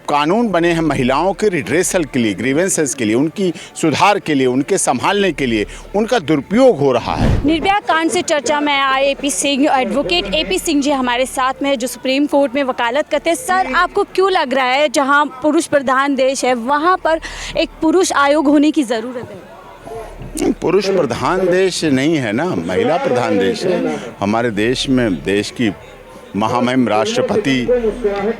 कानून बने हैं महिलाओं के रिड्रेसल के लिए, ग्रीवेंसेस के लिए, उनकी सुधार के लिए, उनके संभालने के लिए, उनका दुरुपयोग हो रहा है। निर्भया कांड से चर्चा में आए AP Singh, advocate AP Singh ji हमारे साथ में, जो सुप्रीम कोर्ट में वकालत करते हैं। सर, आपको क्यों लग रहा है जहां पुरुष प्रधान देश है वहां पर एक पुरुष आयोग होने की ज़रूरत है? पुरुष प्रधान देश नहीं है ना, महिला प्रधान देश है। हमारे देश में देश की महामहिम राष्ट्रपति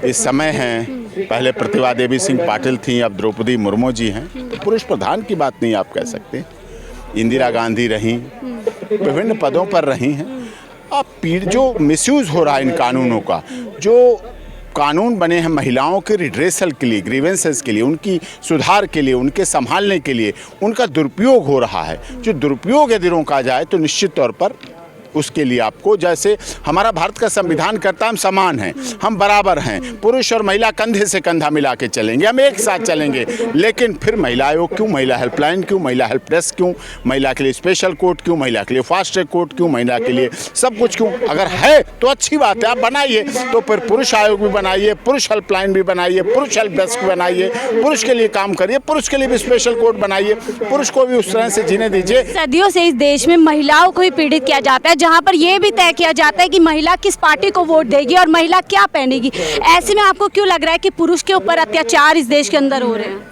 इस समय हैं, पहले प्रतिभा देवी सिंह पाटिल थी, अब द्रौपदी मुर्मू जी हैं। तो पुरुष प्रधान की बात नहीं आप कह सकते। इंदिरा गांधी रहीं, विभिन्न पदों पर रही हैं। अब जो मिसयूज़ हो रहा है इन कानूनों का, जो कानून बने हैं महिलाओं के रिड्रेसल के लिए, ग्रीवेंसेस के लिए, उनकी सुधार के लिए, उनके संभालने के लिए, उनका दुरुपयोग हो रहा है। जो दुरुपयोग यदि रोका जाए तो निश्चित तौर पर उसके लिए आपको, जैसे हमारा भारत का संविधान कहता है हम समान हैं, हम बराबर हैं, पुरुष और महिला कंधे से कंधा मिला के चलेंगे, हम एक साथ चलेंगे। लेकिन फिर महिला आयोग क्यों, महिला हेल्पलाइन क्यों, महिला हेल्प डेस्क क्यों, महिला के लिए स्पेशल कोर्ट क्यों, महिला के लिए फास्ट ट्रैक कोर्ट क्यों, महिला के लिए सब कुछ क्यों? अगर है तो अच्छी बात है, आप बनाइए। तो फिर पुरुष आयोग भी बनाइए, पुरुष हेल्पलाइन भी बनाइए, पुरुष हेल्प डेस्क बनाइए, पुरुष के लिए काम करिए, पुरुष के लिए भी स्पेशल कोर्ट बनाइए, पुरुष को भी उस तरह से जीने दीजिए। सदियों से इस देश में महिलाओं को ही पीड़ित किया जाता है, जहां पर यह भी तय किया जाता है कि महिला किस पार्टी को वोट देगी और महिला क्या पहनेगी। ऐसे में आपको क्यों लग रहा है कि पुरुष के ऊपर अत्याचार इस देश के अंदर हो रहे हैं?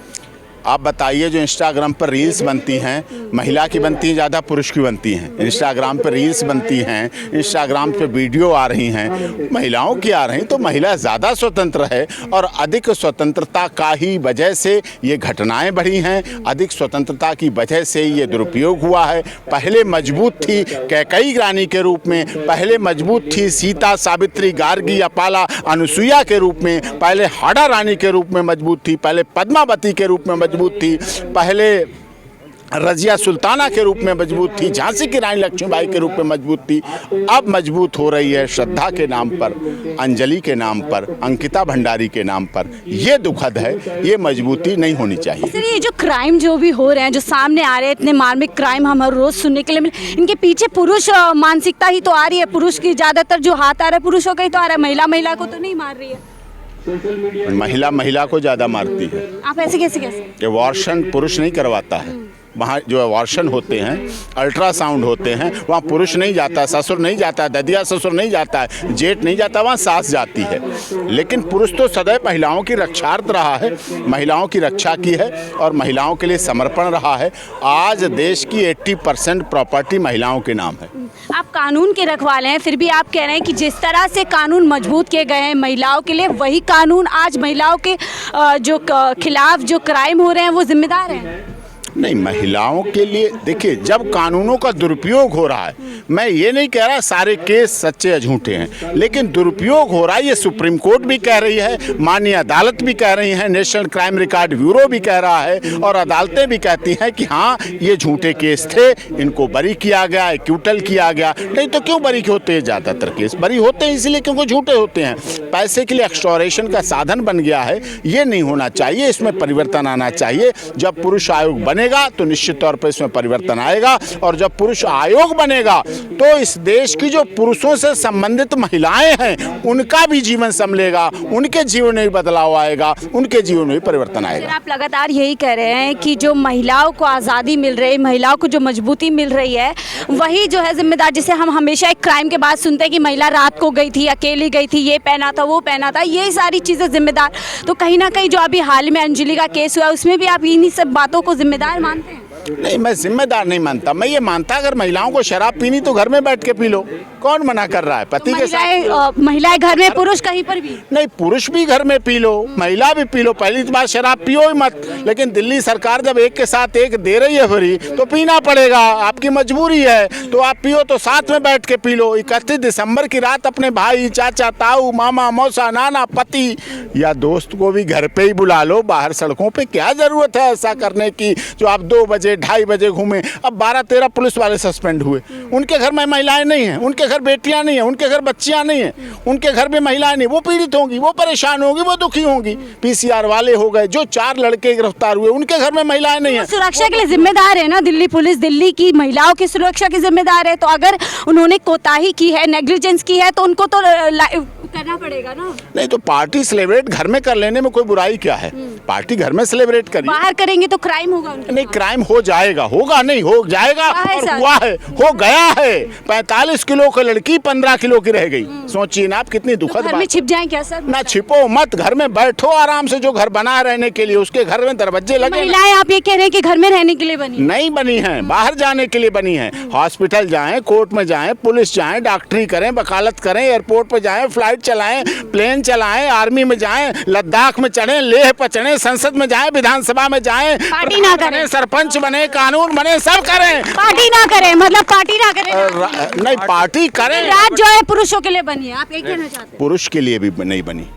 आप बताइए, जो इंस्टाग्राम पर रील्स बनती हैं, महिला की बनती हैं ज़्यादा, पुरुष की बनती हैं? इंस्टाग्राम पर रील्स बनती हैं, इंस्टाग्राम पे वीडियो आ रही हैं, महिलाओं की आ रही, तो महिला ज़्यादा स्वतंत्र है और अधिक स्वतंत्रता का ही वजह से ये घटनाएं बढ़ी हैं, अधिक स्वतंत्रता की वजह से ये दुरुपयोग हुआ है। पहले मजबूत थी कैकई रानी के रूप में, पहले मजबूत थी सीता, सावित्री, गार्गी, अपाला, अनुसुईया के रूप में, पहले हाड़ा रानी के रूप में मजबूत थी, पहले पद्मावती के रूप में मजबूत थी, पहले रजिया सुल्ताना के रूप में मजबूत थी, झांसी की रानी लक्ष्मीबाई के रूप में मजबूत थी। अब मजबूत हो रही है श्रद्धा के नाम पर, अंजलि के नाम पर, अंकिता भंडारी के नाम पर। ये दुखद है, ये मजबूती नहीं होनी चाहिए। सर, ये जो क्राइम जो भी हो रहे हैं, जो सामने आ रहे हैं, इतने मार्मिक क्राइम हम हर रोज सुनने के लिए मिले, इनके पीछे पुरुष मानसिकता ही तो आ रही है। पुरुष की ज़्यादातर जो हाथ आ रहा है पुरुषों का ही तो आ रहा है, महिला को तो नहीं मार रही है। महिला को ज़्यादा मारती है। आप ऐसे कैसे कह सकते? अबॉर्शन पुरुष नहीं करवाता है। वहाँ जो अबॉर्शन होते हैं, अल्ट्रासाउंड होते हैं, वहाँ पुरुष नहीं जाता, ससुर नहीं जाता, ददिया ससुर नहीं जाता है, जेठ नहीं जाता, वहाँ सास जाती है। लेकिन पुरुष तो सदैव महिलाओं की रक्षार्थ रहा है, महिलाओं की रक्षा की है और महिलाओं के लिए समर्पण रहा है। आज देश की 80% प्रॉपर्टी महिलाओं के नाम है। आप कानून के रखवाले हैं, फिर भी आप कह रहे हैं कि जिस तरह से कानून मजबूत किए गए हैं महिलाओं के लिए, वही कानून आज महिलाओं के जो खिलाफ जो क्राइम हो रहे हैं वो जिम्मेदार हैं? नहीं, महिलाओं के लिए देखिए, जब कानूनों का दुरुपयोग हो रहा है, मैं ये नहीं कह रहा सारे केस सच्चे या झूठे हैं, लेकिन दुरुपयोग हो रहा है, ये सुप्रीम कोर्ट भी कह रही है, माननीय अदालत भी कह रही है, नेशनल क्राइम रिकॉर्ड ब्यूरो भी कह रहा है और अदालतें भी कहती हैं कि हाँ ये झूठे केस थे, इनको बरी किया गया, एक्यूटल किया गया। नहीं तो क्यों बरी होते हैं? ज़्यादातर केस बरी होते हैं इसलिए क्योंकि झूठे होते हैं। पैसे के लिए एक्सटॉर्शन का साधन बन गया है, ये नहीं होना चाहिए। इसमें परिवर्तन आना चाहिए। जब पुरुष आयोग बनेगा तो निश्चित तौर पर इसमें परिवर्तन आएगा और जब पुरुष आयोग बनेगा तो इस देश की जो पुरुषों से संबंधित महिलाएं हैं उनका भी जीवन संभलेगा, उनके जीवन में बदलाव आएगा, उनके जीवन में परिवर्तन आएगा। आप लगातार यही कह रहे हैं कि जो महिलाओं को आज़ादी मिल रही है, महिलाओं को जो मजबूती मिल रही है, वही जो है जिम्मेदार। जिसे हम हमेशा एक क्राइम के बाद सुनते हैं कि महिला रात को गई थी, अकेली गई थी, ये पहना था, वो पहना था, ये सारी चीज़ें जिम्मेदार। तो कहीं ना कहीं जो अभी हाल में अंजलि का केस हुआ उसमें भी आप इन्हीं सब बातों को जिम्मेदार मानते हैं? नहीं, मैं जिम्मेदार नहीं मानता। मैं ये मानता अगर महिलाओं को शराब पीनी तो घर में बैठ के पी लो, कौन मना कर रहा है? पति के साथ महिलाएं घर में, पुरुष कहीं पर भी नहीं, पुरुष भी घर में पी लो, महिला भी पी लो। पहली बात शराब पियो ही मत, लेकिन दिल्ली सरकार जब एक के साथ एक दे रही है फ्री तो पीना पड़ेगा, आपकी मजबूरी है तो आप पियो, तो साथ में बैठ के पी लो। 31 दिसंबर की रात अपने भाई, चाचा, ताऊ, मामा, मौसा, नाना, पति या दोस्त को भी घर पे ही बुला लो। बाहर सड़कों पे क्या जरूरत है ऐसा करने की जो आप 2 बजे 2:30 बजे घूमे? अब 12-13 पुलिस वाले सस्पेंड हुए, उनके घर में महिलाएं नहीं हैं, उनके घर बेटियां नहीं हैं, उनके घर बच्चियां नहीं हैं, उनके घर में महिलाएं नहीं, वो पीड़ित होंगी, वो परेशान होंगी, वो दुखी होंगी। पीसीआर वाले हो गए, जो 4 लड़के गिरफ्तार हुए उनके घर में महिलाएं नहीं हैं। सुरक्षा के लिए जिम्मेदार है ना दिल्ली पुलिस, दिल्ली की महिलाओं की सुरक्षा की जिम्मेदार है। तो अगर उन्होंने कोताही की है, नेग्लिजेंस की है, तो उनको तो करना पड़ेगा ना। नहीं तो पार्टी सेलिब्रेट घर में कर लेने में कोई बुराई क्या है? पार्टी घर में सेलिब्रेट करिए। बाहर करेंगे तो क्राइम होगा उनके नहीं, साथ। क्राइम हो जाएगा, होगा नहीं, हो जाएगा हुआ है और सर। हुआ है, हो गया है। 45 किलो की लड़की 15 किलो की रह गई। सोचिए ना आप, कितनी तो दुखद घर में बात। छिप जाए क्या सर? ना छिपो मत, घर में बैठो आराम से। जो घर बना रहने के लिए, उसके घर में दरवाजे लगे ना। महिलाएं आप ये कह रहे हैं कि घर में रहने के लिए बनी? नहीं बनी है, बाहर जाने के लिए बनी है। हॉस्पिटल जाएं, कोर्ट में जाएं, पुलिस जाएं, डॉक्टरी करें, वकालत करें, एयरपोर्ट पर जाएं, फ्लाइट चलाएं, प्लेन चलाएं, आर्मी में जाएं, लद्दाख में चढ़ें, लेह पर चढ़ें, संसद में जाएं, विधानसभा में जाएं, पार्टी ना करें। बने, सरपंच बने, कानून बने, सब करें। पार्टी ना करें, मतलब पार्टी ना करें। नहीं, पार्टी करें। रात जो है पुरुषों के लिए बनी है, आप एक कहना चाहते हैं? पुरुष के लिए भी नहीं बनी,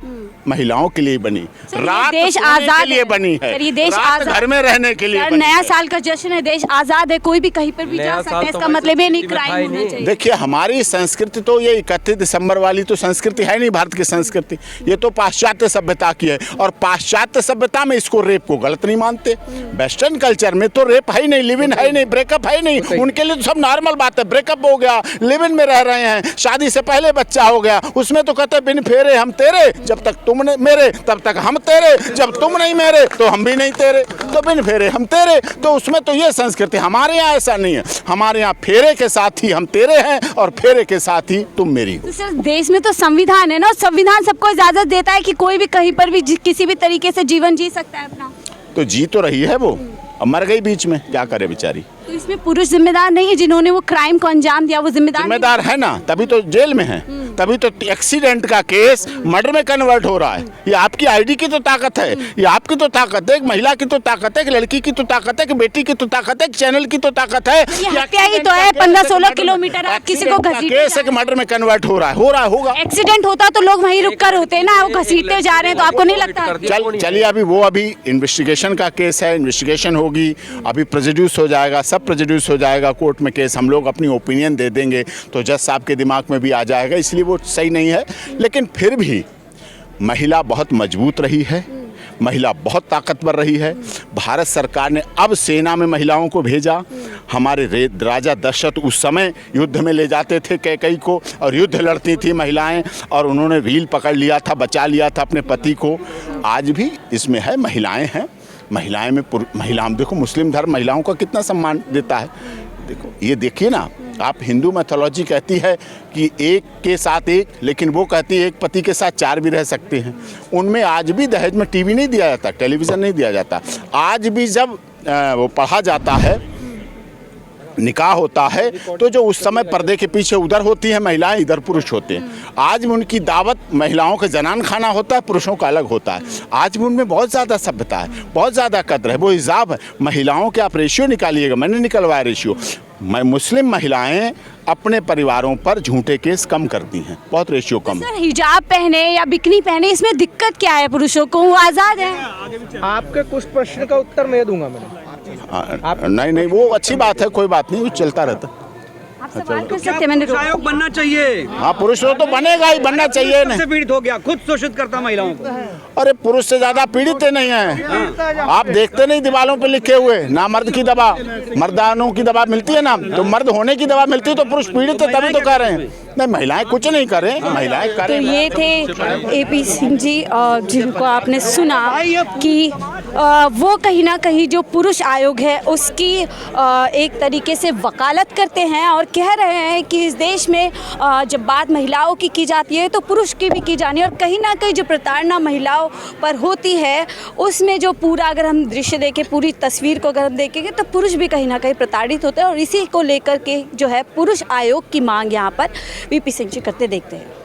महिलाओं के लिए बनी। सर, ये रात देश सोने आजाद के लिए है। बनी है। सर, ये देश रात आजाद- घर में रहने के लिए सर, बनी नया है। साल का जश्न है, देश आजाद है, कोई भी कहीं पर भी जा सकता है। इसका मतलब ये नहीं क्राइम होना चाहिए। देखिए, हमारी संस्कृति तो ये 31 दिसंबर वाली तो संस्कृति है नहीं। भारत की संस्कृति ये तो पाश्चात्य सभ्यता की है, और पाश्चात्य सभ्यता में इसको रेप को गलत नहीं मानते। वेस्टर्न कल्चर में तो रेप है ही नहीं, लिव इन है ही नहीं, ब्रेकअप है ही नहीं। उनके लिए तो सब नॉर्मल बात है। ब्रेकअप हो गया, लिव इन में रह रहे हैं, शादी से पहले बच्चा हो गया, उसमें तो कहते बिन फेरे हम तेरे, जब तक तुम ने मेरे तब तक हम तेरे, जब तुम नहीं मेरे तो हम भी नहीं तेरे, तो बिन फेरे हम तेरे। तो उसमें तो ये संस्कृति। हमारे यहाँ ऐसा नहीं है। हमारे यहाँ फेरे के साथ ही हम तेरे हैं, और फेरे के साथ ही तुम मेरी हो। तो सर, देश में तो संविधान है ना, संविधान सबको इजाजत देता है कि कोई भी कहीं पर भी किसी भी तरीके से जीवन जी सकता है अपना। तो जी तो रही है वो, अब मर गई बीच में, क्या करे बेचारी। तो इसमें पुरुष जिम्मेदार नहीं है? जिन्होंने वो क्राइम को अंजाम दिया वो जिम्मेदार नहीं? जिम्मेदार है ना, तभी तो जेल में है। तभी तो एक्सीडेंट का केस मर्डर में कन्वर्ट हो रहा है। ये आपकी आईडी की तो ताकत है, ये आपकी तो ताकत है, एक महिला की तो ताकत है, एक लड़की की तो ताकत है, एक बेटी की तो ताकत है, एक चैनल की तो ताकत है। ये हत्या ही तो है, 15-16 किलोमीटर आप किसी को घसीटते केस एक मर्डर में कन्वर्ट हो रहा है, होगा। एक्सीडेंट होता तो लोग वहीं रुक कर होते ना, वो घसीटते जा रहे हैं, तो आपको नहीं लगता? चलिए, अभी इन्वेस्टिगेशन का केस है, इन्वेस्टिगेशन होगी, अभी प्रोड्यूस हो जाएगा, सब प्रोड्यूस हो जाएगा कोर्ट में केस। हम लोग अपनी ओपिनियन दे देंगे तो जज साहब के दिमाग में भी आ जाएगा, इसलिए वो सही नहीं है। लेकिन फिर भी महिला बहुत मजबूत रही है, महिला बहुत ताकतवर रही है। भारत सरकार ने अब सेना में महिलाओं को भेजा। हमारे राजा दशरथ उस समय युद्ध में ले जाते थे कैकई को, और युद्ध लड़ती थी महिलाएं, और उन्होंने वील पकड़ लिया था, बचा लिया था अपने पति को। आज भी इसमें है, महिलाएं हैं। महिलाएं में महिलाएं देखो, मुस्लिम धर्म महिलाओं का कितना सम्मान देता है। देखो, ये देखिए ना आप, हिंदू मैथोलॉजी कहती है कि एक के साथ एक, लेकिन वो कहती है एक पति के साथ 4 भी रह सकते हैं। उनमें आज भी दहेज में टीवी नहीं दिया जाता, टेलीविज़न नहीं दिया जाता। आज भी जब वो पढ़ा जाता है, निकाह होता है, तो जो उस समय पर्दे के पीछे उधर होती हैं महिलाएं, इधर पुरुष होते हैं। आज भी उनकी दावत, महिलाओं का जनान खाना होता है, पुरुषों का अलग होता है। आज भी उनमें बहुत ज़्यादा सभ्यता है, बहुत ज़्यादा कद्र है, वो हिसाब है। महिलाओं के आप रेशियो निकालिएगा, मैंने निकलवाया रेशियो। मुस्लिम महिलाएं अपने परिवारों पर झूठे केस कम करती हैं, बहुत रेशियो कम। सर, हिजाब पहने या बिकनी पहने, इसमें दिक्कत क्या है? पुरुषों को वो आज़ाद है। आपके कुछ प्रश्न का उत्तर मैं दूंगा मैडम। नहीं, वो अच्छी बात है, कोई बात नहीं, वो चलता रहता। आप सवाल कर सकते हैं, मैंने रोका। आयोग बनना चाहिए। हाँ, पुरुष तो बनेगा ही, बनना चाहिए ना। से पीड़ित हो गया, खुद शोषित करता महिलाओं को। अरे पुरुष से ज्यादा पीड़ित नहीं है। आप देखते नहीं दीवारों पे लिखे हुए, ना मर्द की दवा, मर्दानों की दवा मिलती है ना, तो मर्द होने की दवा मिलती है, तो पुरुष पीड़ित है, तभी तो कह रहे हैं। नहीं, महिलाएं कुछ नहीं करें, महिलाएं तो करें। ये थे AP सिंह जी, जिनको आपने सुना कि वो कहीं ना कहीं जो पुरुष आयोग है उसकी एक तरीके से वकालत करते हैं, और कह रहे हैं कि इस देश में जब बात महिलाओं की जाती है तो पुरुष की भी की जानी है, और कहीं ना कहीं जो प्रताड़ना महिलाओं पर होती है उसमें जो पूरा, अगर हम दृश्य देखें, पूरी तस्वीर को अगर हम देखेंगे, तो पुरुष भी कहीं ना कहीं प्रताड़ित होते हैं। और इसी को लेकर के जो है पुरुष आयोग की मांग यहाँ पर VP सिंह जी करते देखते हैं।